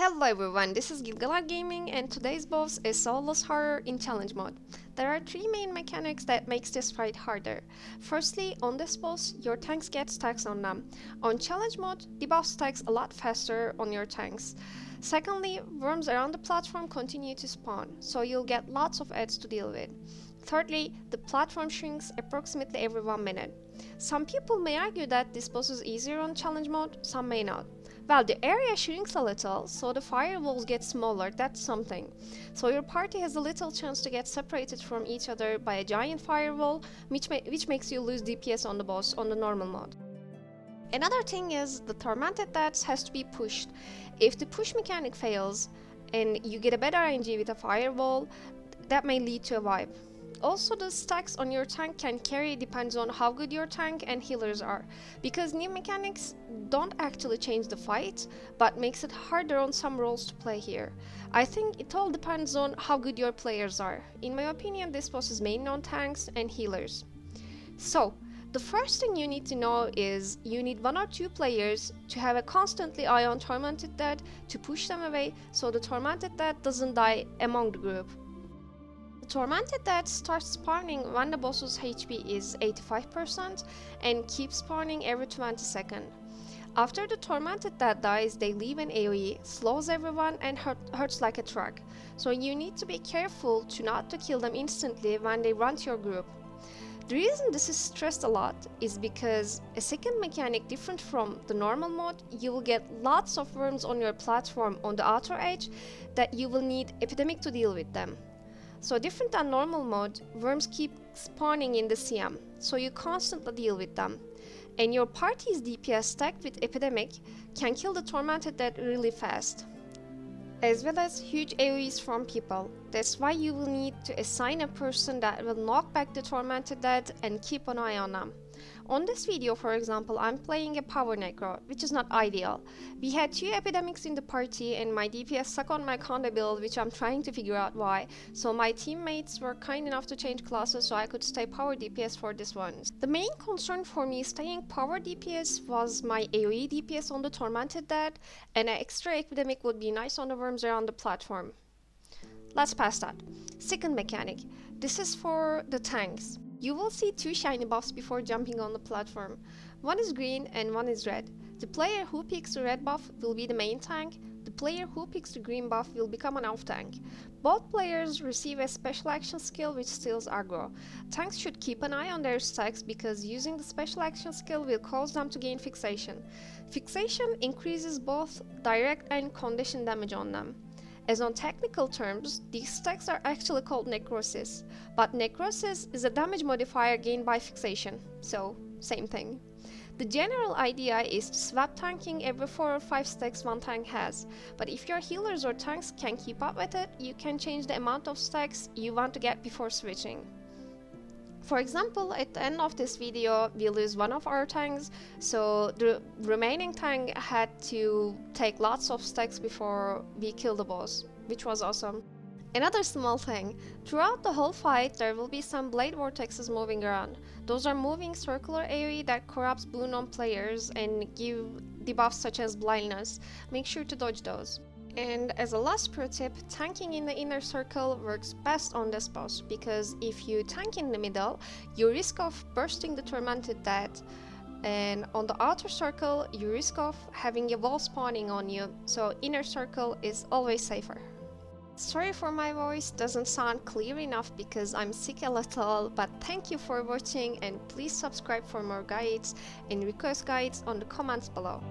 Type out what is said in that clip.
Hello everyone, this is GilGalad Gaming and today's boss is Soulless horror in challenge mode. There are three main mechanics that makes this fight harder. Firstly, on this boss, your tanks get stacks on them. On challenge mode, debuff stacks a lot faster on your tanks. Secondly, worms around the platform continue to spawn, so you'll get lots of ads to deal with. Thirdly, the platform shrinks approximately every 1 minute. Some people may argue that this boss is easier on challenge mode, some may not. Well, the area shrinks a little, so the firewalls get smaller, that's something. So your party has a little chance to get separated from each other by a giant firewall, which makes you lose DPS on the boss on the normal mode. Another thing is the tormented deaths has to be pushed. If the push mechanic fails and you get a better RNG with a firewall, that may lead to a wipe. Also, the stacks on your tank can carry depends on how good your tank and healers are, because new mechanics don't actually change the fight, but makes it harder on some roles to play here. I think it all depends on how good your players are. In my opinion, this boss is mainly on tanks and healers. So, the first thing you need to know is you need 1 or 2 players to have a constantly eye on Tormented Dead to push them away so the Tormented Dead doesn't die among the group. Tormented Dead starts spawning when the boss's HP is 85% and keeps spawning every 20 seconds. After the Tormented Dead dies, they leave an AoE, slows everyone and hurts like a truck. So you need to be careful not to kill them instantly when they run to your group. The reason this is stressed a lot is because a second mechanic different from the normal mode, you will get lots of worms on your platform on the outer edge that you will need Epidemic to deal with them. So different than normal mode, worms keep spawning in the CM, so you constantly deal with them. And your party's DPS stacked with Epidemic can kill the Tormented Dead really fast. As well as huge AoEs from people. That's why you will need to assign a person that will knock back the Tormented Dead and keep an eye on them. On this video, for example, I'm playing a power necro, which is not ideal. We had 2 epidemics in the party and my DPS stuck on my Conda build, which I'm trying to figure out why. So my teammates were kind enough to change classes so I could stay power DPS for this one. The main concern for me staying power DPS was my AoE DPS on the Tormented Dead, and an extra epidemic would be nice on the worms around the platform. Let's pass that. Second mechanic. This is for the tanks. You will see 2 shiny buffs before jumping on the platform. One is green and one is red. The player who picks the red buff will be the main tank. The player who picks the green buff will become an off tank. Both players receive a special action skill which steals aggro. Tanks should keep an eye on their stacks because using the special action skill will cause them to gain fixation. Fixation increases both direct and condition damage on them. As on technical terms, these stacks are actually called necrosis, but necrosis is a damage modifier gained by fixation, so same thing. The general idea is to swap tanking every 4 or 5 stacks one tank has, but if your healers or tanks can keep up with it, you can change the amount of stacks you want to get before switching. For example, at the end of this video, we lose one of our tanks, so the remaining tank had to take lots of stacks before we kill the boss, which was awesome. Another small thing, throughout the whole fight there will be some blade vortexes moving around. Those are moving circular AoE that corrupts boon on players and give debuffs such as blindness. Make sure to dodge those. And as a last pro tip, tanking in the inner circle works best on this boss, because if you tank in the middle, you risk of bursting the Tormented Dead, and on the outer circle, you risk of having a wall spawning on you, so inner circle is always safer. Sorry for my voice, doesn't sound clear enough because I'm sick a little, but thank you for watching and please subscribe for more guides and request guides on the comments below.